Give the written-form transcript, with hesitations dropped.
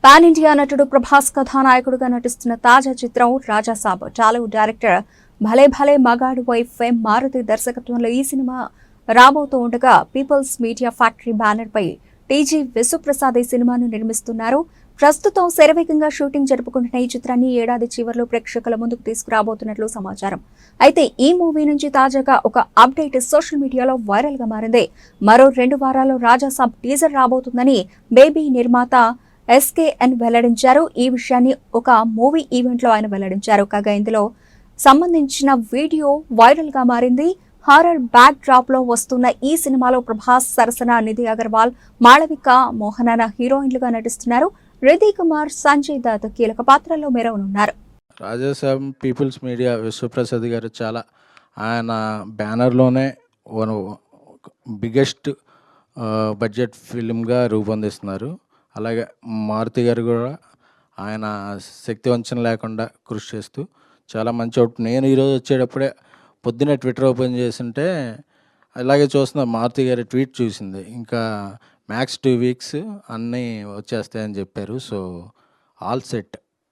Pan India నటుడు ప్రభాస్ కథానాయకుడుగా నటిస్తున్న తాజా చిత్రం రాజాసాబ్. టాలీవుడ్ డైరెక్టర్ భలే భలే మగాడు వైఫ్ ఫేమ్ మారుతి దర్శకత్వంలో ఈ సినిమా రాబోతూ ఉండగా పీపుల్స్ మీడియా ఫ్యాక్టరీ బ్యానర్ పై టీజీ విశ్వప్రసాద్ ఈ సినిమాను నిర్మిస్తున్నారు. ప్రస్తుతం శరవేగంగా షూటింగ్ జరుపుకుంటున్న ఈ చిత్రాన్ని ఏడాది చివరిలో ప్రేక్షకుల ముందుకు తీసుకురాబోతున్నట్లు సమాచారం. అయితే ఈ మూవీ నుంచి తాజాగా ఒక అప్డేట్ సోషల్ మీడియాలో వైరల్ గా మారింది. మరో 2 వారాల్లో రాజాసాబ్ టీజర్ రాబోతుందని బేబీ నిర్మాత ఎస్కేఎన్ వెల్లడించారు. ఈ విషయాన్ని ఒక మూవీ ఈవెంట్ లో ఆయన వెల్లడించారు. కాగా ఇందులో సంబంధించిన వీడియో వైరల్ గా మారింది. హారర్ బ్యాక్ డ్రాప్ లో వస్తున్న ఈ సినిమాలో ప్రభాస్ సరసన నిధి అగర్వాల్, మాళవిక మోహనాన హీరోయిన్లుగా నటిస్తున్నారు. రిధి కుమార్, సంజయ్ దత్ కీలక పాత్రల్లో మెరవనున్నారు. రాజాసాబ్ పీపుల్స్ మీడియా విశ్వప్రసాద్ గారు చాలా ఆయన బ్యానర్లోనే బిగ్గెస్ట్ బడ్జెట్ ఫిల్మ్గా రూపొందిస్తున్నారు. అలాగే మారుతి గారు కూడా ఆయన శక్తి వంచన లేకుండా కృషి చేస్తూ చాలా మంచి అవుట్. నేను ఈరోజు వచ్చేటప్పుడే పొద్దున్నే ట్విట్టర్ ఓపెన్ చేస్తుంటే అలాగే చూస్తున్న మారుతి గారి ట్వీట్ చూసింది. ఇంకా మ్యాక్స్ 2 వీక్స్ అన్నీ వచ్చేస్తాయని చెప్పారు. So all set.